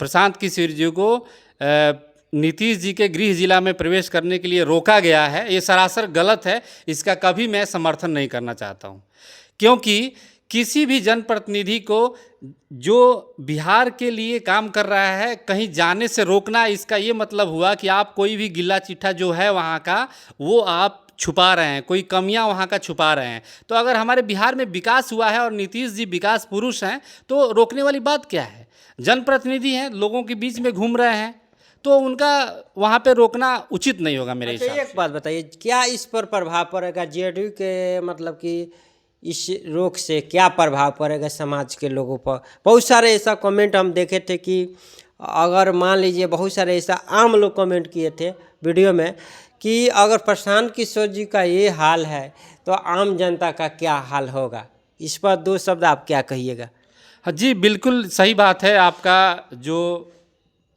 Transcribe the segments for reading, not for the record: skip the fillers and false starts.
प्रशांत किशोर जी को नीतीश जी के गृह जिला में प्रवेश करने के लिए रोका गया है, ये सरासर गलत है। इसका कभी मैं समर्थन नहीं करना चाहता हूँ, क्योंकि किसी भी जनप्रतिनिधि को जो बिहार के लिए काम कर रहा है कहीं जाने से रोकना, इसका ये मतलब हुआ कि आप कोई भी गिल्ला चिट्ठा जो है वहाँ का वो आप छुपा रहे हैं, कोई कमियां वहाँ का छुपा रहे हैं। तो अगर हमारे बिहार में विकास हुआ है और नीतीश जी विकास पुरुष हैं तो रोकने वाली बात क्या है? जनप्रतिनिधि हैं, लोगों के बीच में घूम रहे हैं, तो उनका वहाँ पे रोकना उचित नहीं होगा मेरे हिसाब से। एक बात बताइए, क्या इस पर प्रभाव पड़ेगा जेडीयू के, मतलब कि इस रोक से क्या प्रभाव पड़ेगा समाज के लोगों पर? बहुत सारे ऐसा कमेंट हम देखे थे कि अगर मान लीजिए बहुत सारे ऐसा आम लोग कमेंट किए थे वीडियो में कि अगर प्रशांत किशोर जी का ये हाल है तो आम जनता का क्या हाल होगा। इस पर दो शब्द आप क्या कहिएगा? हाँ जी, बिल्कुल सही बात है। आपका जो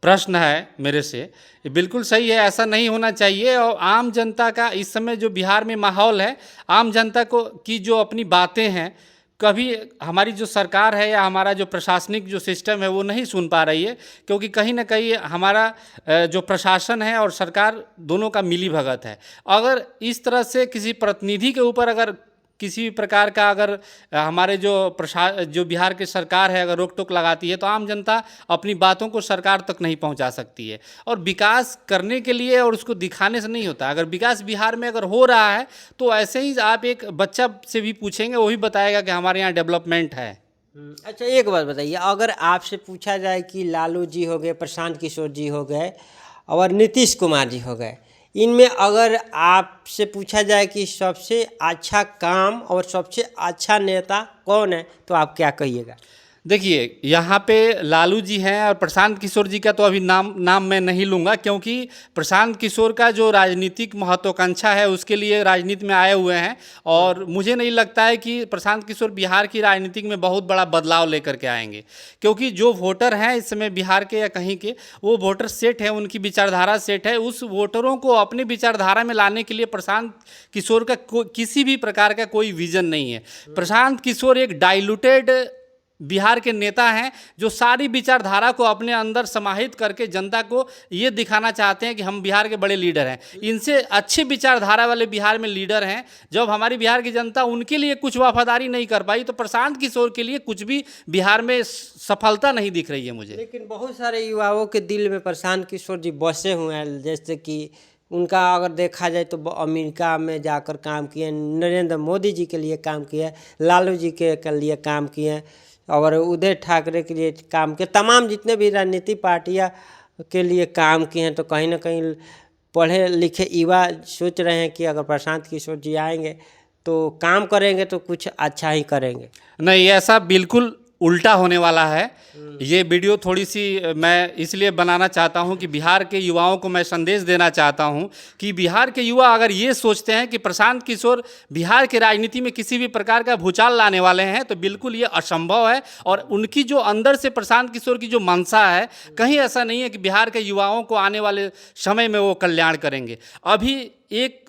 प्रश्न है मेरे से, ये बिल्कुल सही है। ऐसा नहीं होना चाहिए। और आम जनता का इस समय जो बिहार में माहौल है, आम जनता को की जो अपनी बातें हैं, कभी हमारी जो सरकार है या हमारा जो प्रशासनिक जो सिस्टम है वो नहीं सुन पा रही है, क्योंकि कहीं ना कहीं हमारा जो प्रशासन है और सरकार दोनों का मिली भगत है। अगर इस तरह से किसी प्रतिनिधि के ऊपर अगर किसी भी प्रकार का अगर हमारे जो बिहार की सरकार है अगर रोक टोक लगाती है तो आम जनता अपनी बातों को सरकार तक नहीं पहुंचा सकती है। और विकास करने के लिए और उसको दिखाने से नहीं होता। अगर विकास बिहार में अगर हो रहा है तो ऐसे ही आप एक बच्चा से भी पूछेंगे, वही बताएगा कि हमारे यहाँ डेवलपमेंट है। अच्छा, एक बात बताइए, अगर आपसे पूछा जाए कि लालू जी हो गए, प्रशांत किशोर जी हो गए और नीतीश कुमार जी हो गए, इनमें अगर आपसे पूछा जाए कि सबसे अच्छा काम और सबसे अच्छा नेता कौन है तो आप क्या कहिएगा? देखिए, यहाँ पे लालू जी हैं और प्रशांत किशोर जी का तो अभी नाम मैं नहीं लूँगा, क्योंकि प्रशांत किशोर का जो राजनीतिक महत्वाकांक्षा है उसके लिए राजनीति में आए हुए हैं। और मुझे नहीं लगता है कि प्रशांत किशोर बिहार की राजनीति में बहुत बड़ा बदलाव लेकर के आएंगे, क्योंकि जो वोटर हैं इस समय बिहार के या कहीं के, वो वोटर सेट है, उनकी विचारधारा सेट है। उस वोटरों को अपनी विचारधारा में लाने के लिए प्रशांत किशोर का किसी भी प्रकार का कोई विजन नहीं है। प्रशांत किशोर एक डाइल्यूटेड बिहार के नेता हैं जो सारी विचारधारा को अपने अंदर समाहित करके जनता को ये दिखाना चाहते हैं कि हम बिहार के बड़े लीडर हैं। इनसे अच्छी विचारधारा वाले बिहार में लीडर हैं। जब हमारी बिहार की जनता उनके लिए कुछ वफादारी नहीं कर पाई तो प्रशांत किशोर के लिए कुछ भी बिहार में सफलता नहीं दिख रही है मुझे। लेकिन बहुत सारे युवाओं के दिल में प्रशांत किशोर जी बसे हुए हैं। जैसे कि उनका अगर देखा जाए तो अमेरिका में जाकर काम किए, नरेंद्र मोदी जी के लिए काम किए, लालू जी के लिए काम किए और उदय ठाकरे के लिए काम किए, तमाम जितने भी राजनीतिक पार्टियां के लिए काम किए हैं। तो कहीं ना कहीं पढ़े लिखे युवा सोच रहे हैं कि अगर प्रशांत किशोर जी आएंगे तो काम करेंगे तो कुछ अच्छा ही करेंगे। नहीं, ऐसा बिल्कुल उल्टा होने वाला है। ये वीडियो थोड़ी सी मैं इसलिए बनाना चाहता हूँ कि बिहार के युवाओं को मैं संदेश देना चाहता हूँ कि बिहार के युवा अगर ये सोचते हैं कि प्रशांत किशोर बिहार की राजनीति में किसी भी प्रकार का भूचाल लाने वाले हैं तो बिल्कुल ये असंभव है। और उनकी जो अंदर से प्रशांत किशोर की जो मंशा है, कहीं ऐसा नहीं है कि बिहार के युवाओं को आने वाले समय में वो कल्याण करेंगे। अभी एक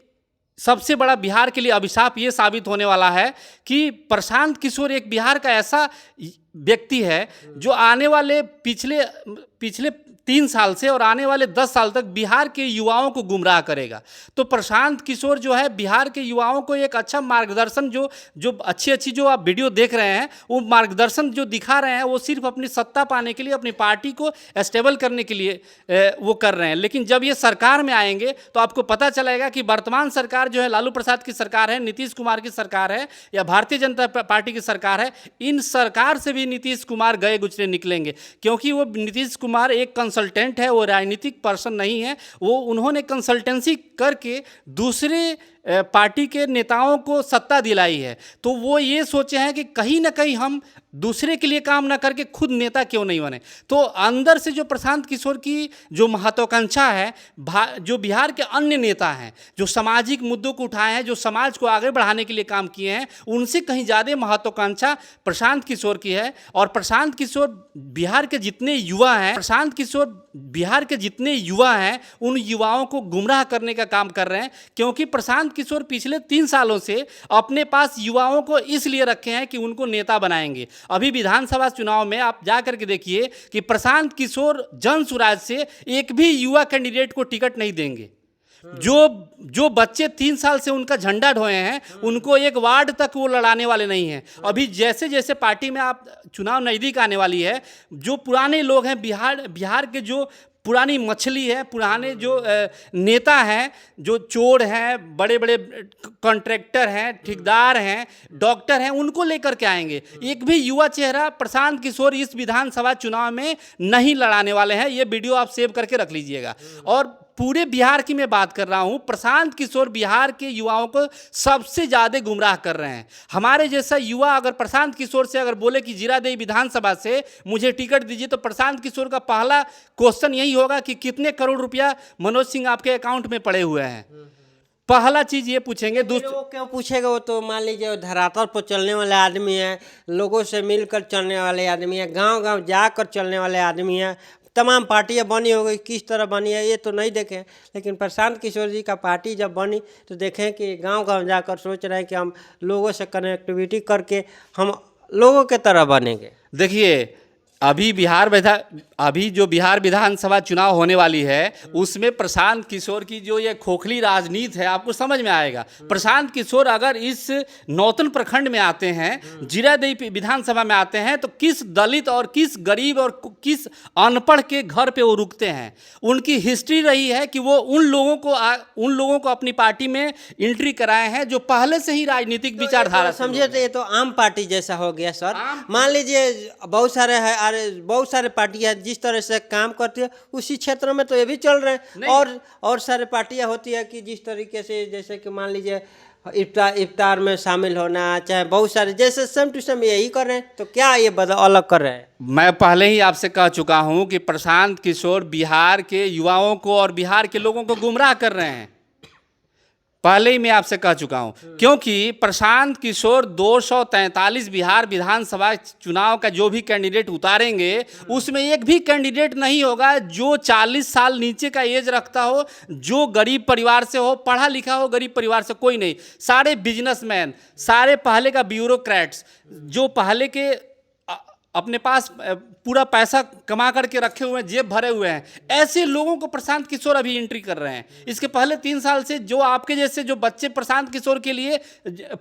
सबसे बड़ा बिहार के लिए अभिशाप ये साबित होने वाला है कि प्रशांत किशोर एक बिहार का ऐसा व्यक्ति है जो आने वाले पिछले 3 साल से और आने वाले 10 साल तक बिहार के युवाओं को गुमराह करेगा। तो प्रशांत किशोर जो है बिहार के युवाओं को एक अच्छा मार्गदर्शन, जो अच्छी जो आप वीडियो देख रहे हैं वो मार्गदर्शन जो दिखा रहे हैं वो सिर्फ अपनी सत्ता पाने के लिए, अपनी पार्टी को स्टेबल करने के लिए वो कर रहे हैं। लेकिन जब ये सरकार में आएंगे तो आपको पता चलेगा कि वर्तमान सरकार जो है लालू प्रसाद की सरकार है, नीतीश कुमार की सरकार है या भारतीय जनता पार्टी की सरकार है, इन सरकार से भी नीतीश कुमार गए गुजरे निकलेंगे। क्योंकि वो नीतीश कुमार एक कंसल्टेंट है, वो राजनीतिक पर्सन नहीं है। वो उन्होंने कंसल्टेंसी करके दूसरे पार्टी के नेताओं को सत्ता दिलाई है। तो वो ये सोचे हैं कि कहीं ना कहीं हम दूसरे के लिए काम ना करके खुद नेता क्यों नहीं बने। तो अंदर से जो प्रशांत किशोर की जो महत्वाकांक्षा है, जो बिहार के अन्य नेता हैं जो सामाजिक मुद्दों को उठाए हैं, जो समाज को आगे बढ़ाने के लिए काम किए हैं, उनसे कहीं ज़्यादा महत्वाकांक्षा प्रशांत किशोर की है। और प्रशांत किशोर बिहार के जितने युवा हैं उन युवाओं को गुमराह करने का काम कर रहे हैं। क्योंकि प्रशांत प्रशांत किशोर पिछले 3 सालों से अपने पास युवाओं को इसलिए रखे हैं कि उनको नेता बनाएंगे। अभी विधानसभा चुनाव में आप जा करके देखिए कि प्रशांत किशोर जन सुराज से एक भी युवा कैंडिडेट को टिकट नहीं देंगे। जो बच्चे 3 साल से उनका झंडा ढोए हैं, उनको एक वार्ड तक वो लड़ाने वाले नहीं हैं। अभी जैसे जैसे पार्टी में आप चुनाव नज़दीक आने वाली है, जो पुराने लोग हैं, बिहार के जो पुरानी मछली है, पुराने जो नेता हैं, जो चोर हैं, बड़े बड़े कॉन्ट्रैक्टर हैं, ठेकेदार हैं, डॉक्टर हैं, उनको लेकर के आएंगे। एक भी युवा चेहरा प्रशांत किशोर इस विधानसभा चुनाव में नहीं लड़ाने वाले हैं। ये वीडियो आप सेव करके रख लीजिएगा। और पूरे बिहार की मैं बात कर रहा हूँ, प्रशांत किशोर बिहार के युवाओं को सबसे ज़्यादा गुमराह कर रहे हैं। हमारे जैसा युवा अगर प्रशांत किशोर से अगर बोले कि जीरादेई विधानसभा से मुझे टिकट दीजिए, तो प्रशांत किशोर का पहला क्वेश्चन यही होगा कि कितने करोड़ रुपया मनोज सिंह आपके अकाउंट में पड़े हुए हैं। पहला चीज ये पूछेंगे। वो क्यों पूछेगा? वो तो मान लीजिए वो धरातल पर चलने वाले आदमी है, लोगों से मिलकर चलने वाले आदमी है, गांव गांव जाकर चलने वाले आदमी है। तमाम पार्टियां बनी हो गई, किस तरह बनी है ये तो नहीं देखें, लेकिन प्रशांत किशोर जी का पार्टी जब बनी तो देखें कि गांव गांव जाकर सोच रहे हैं कि हम लोगों से कनेक्टिविटी करके हम लोगों के तरह बनेंगे। देखिए, अभी जो बिहार विधानसभा चुनाव होने वाली है, उसमें प्रशांत किशोर की जो ये खोखली राजनीति है आपको समझ में आएगा। प्रशांत किशोर अगर इस नौतन प्रखंड में आते हैं, जीरादेई विधानसभा में आते हैं, तो किस दलित और किस गरीब और किस अनपढ़ के घर पे वो रुकते हैं। उनकी हिस्ट्री रही है कि वो उन लोगों को अपनी पार्टी में एंट्री कराए हैं जो पहले से ही राजनीतिक विचारधारा समझे। तो ये तो आम पार्टी जैसा हो गया सर। मान लीजिए बहुत सारे पार्टियां जिस तरह से काम करती है उसी क्षेत्र में तो ये भी चल रहे हैं। और सारे पार्टियां होती है कि जिस तरीके से, जैसे कि मान लीजिए इफ्तार में शामिल होना, चाहे बहुत सारे जैसे सेम टू सेम यही कर रहे हैं, तो क्या ये अलग कर रहे हैं? मैं पहले ही आपसे कह चुका हूं कि प्रशांत किशोर बिहार के युवाओं को और बिहार के लोगों को गुमराह कर रहे हैं। पहले ही मैं आपसे कह चुका हूं, क्योंकि प्रशांत किशोर 243 बिहार विधानसभा चुनाव का जो भी कैंडिडेट उतारेंगे, उसमें एक भी कैंडिडेट नहीं होगा जो 40 साल नीचे का एज रखता हो, जो गरीब परिवार से हो, पढ़ा लिखा हो, गरीब परिवार से कोई नहीं। सारे बिजनेसमैन, सारे पहले का ब्यूरोक्रेट्स, जो पहले के अपने पास पूरा पैसा कमा करके रखे हुए हैं, जेब भरे हुए हैं, ऐसे लोगों को प्रशांत किशोर अभी एंट्री कर रहे हैं। इसके पहले 3 साल से जो आपके जैसे जो बच्चे प्रशांत किशोर के लिए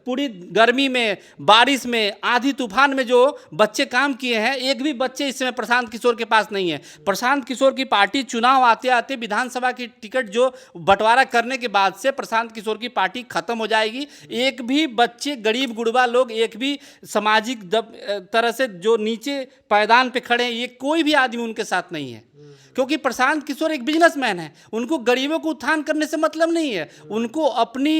पूरी गर्मी में, बारिश में, आंधी तूफान में जो बच्चे काम किए हैं, एक भी बच्चे इस समय प्रशांत किशोर के पास नहीं है। प्रशांत किशोर की पार्टी चुनाव आते आते विधानसभा की टिकट जो बंटवारा करने के बाद से प्रशांत किशोर की पार्टी खत्म हो जाएगी। एक भी बच्चे, गरीब गुड़बा लोग, एक भी सामाजिक तरह से जो नीचे पायदान पे खड़े हैं, ये कोई भी आदमी उनके साथ नहीं है। क्योंकि प्रशांत किशोर एक बिजनेसमैन है, उनको गरीबों को उत्थान करने से मतलब नहीं है। उनको अपनी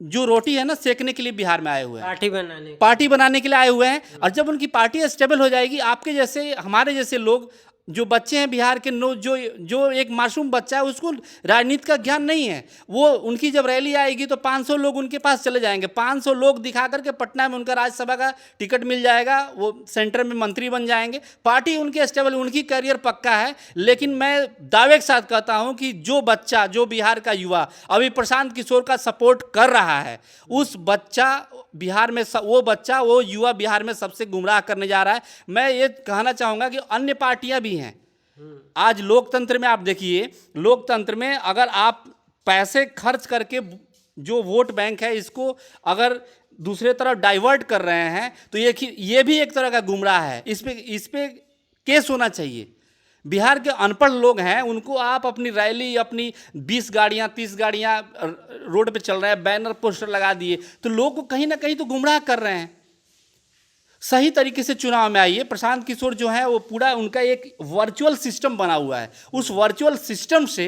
जो रोटी है ना सेकने के लिए बिहार में आए हुए हैं, पार्टी बनाने के लिए आए हुए हैं। और जब उनकी पार्टी स्टेबल हो जाएगी, आपके जैसे, हमारे जैसे लोग जो बच्चे हैं बिहार के, जो एक मासूम बच्चा है, उसको राजनीति का ज्ञान नहीं है, वो उनकी जब रैली आएगी तो 500 लोग उनके पास चले जाएंगे। 500 लोग दिखा करके पटना में उनका राज्यसभा का टिकट मिल जाएगा, वो सेंटर में मंत्री बन जाएंगे, पार्टी उनकी स्टेबल, उनकी करियर पक्का है। लेकिन मैं दावे के साथ कहता हूं कि जो बच्चा, जो बिहार का युवा अभी प्रशांत किशोर का सपोर्ट कर रहा है, उस बच्चा बिहार में, वो युवा बिहार में सबसे गुमराह करने जा रहा है। मैं ये कहना चाहूँगा कि अन्य पार्टियां भी हैं। आज लोकतंत्र में आप देखिए, लोकतंत्र में अगर आप पैसे खर्च करके जो वोट बैंक है, इसको अगर दूसरे तरफ डाइवर्ट कर रहे हैं, तो ये भी एक तरह का गुमराह है। इस पे केस होना चाहिए। बिहार के अनपढ़ लोग हैं, उनको आप अपनी रैली, अपनी 20 गाड़ियाँ 30 गाड़ियाँ रोड पे चल रहे हैं, बैनर पोस्टर लगा दिए, तो लोग को कहीं ना कहीं तो गुमराह कर रहे हैं। सही तरीके से चुनाव में आइए। प्रशांत किशोर जो है वो पूरा उनका एक वर्चुअल सिस्टम बना हुआ है, उस वर्चुअल सिस्टम से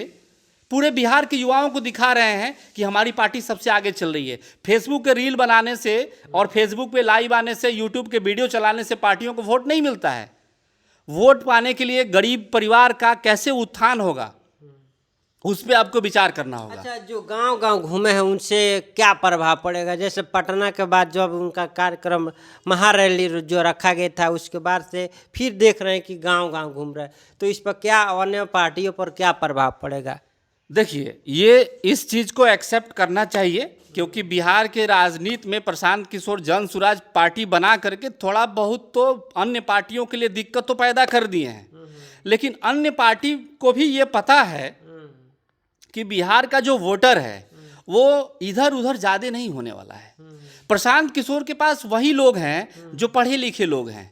पूरे बिहार के युवाओं को दिखा रहे हैं कि हमारी पार्टी सबसे आगे चल रही है। फेसबुक के रील बनाने से और फेसबुक पे लाइव आने से, यूट्यूब के वीडियो चलाने से पार्टियों को वोट नहीं मिलता है। वोट पाने के लिए गरीब परिवार का कैसे उत्थान होगा, उस पर आपको विचार करना होगा। अच्छा, जो गांव गांव घूमे हैं उनसे क्या प्रभाव पड़ेगा? जैसे पटना के बाद जब उनका कार्यक्रम महारैली जो रखा गया था, उसके बाद से फिर देख रहे हैं कि गांव गांव घूम रहे हैं, तो इस पर क्या, अन्य पार्टियों पर क्या प्रभाव पड़ेगा? देखिए, ये इस चीज़ को एक्सेप्ट करना चाहिए, क्योंकि बिहार के राजनीति में प्रशांत किशोर जन सुराज पार्टी बना करके थोड़ा बहुत तो अन्य पार्टियों के लिए दिक्कत तो पैदा कर दिए हैं, लेकिन अन्य पार्टी को भी ये पता है कि बिहार का जो वोटर है वो इधर उधर ज़्यादा नहीं होने वाला है। प्रशांत किशोर के पास वही लोग हैं जो पढ़े लिखे लोग हैं,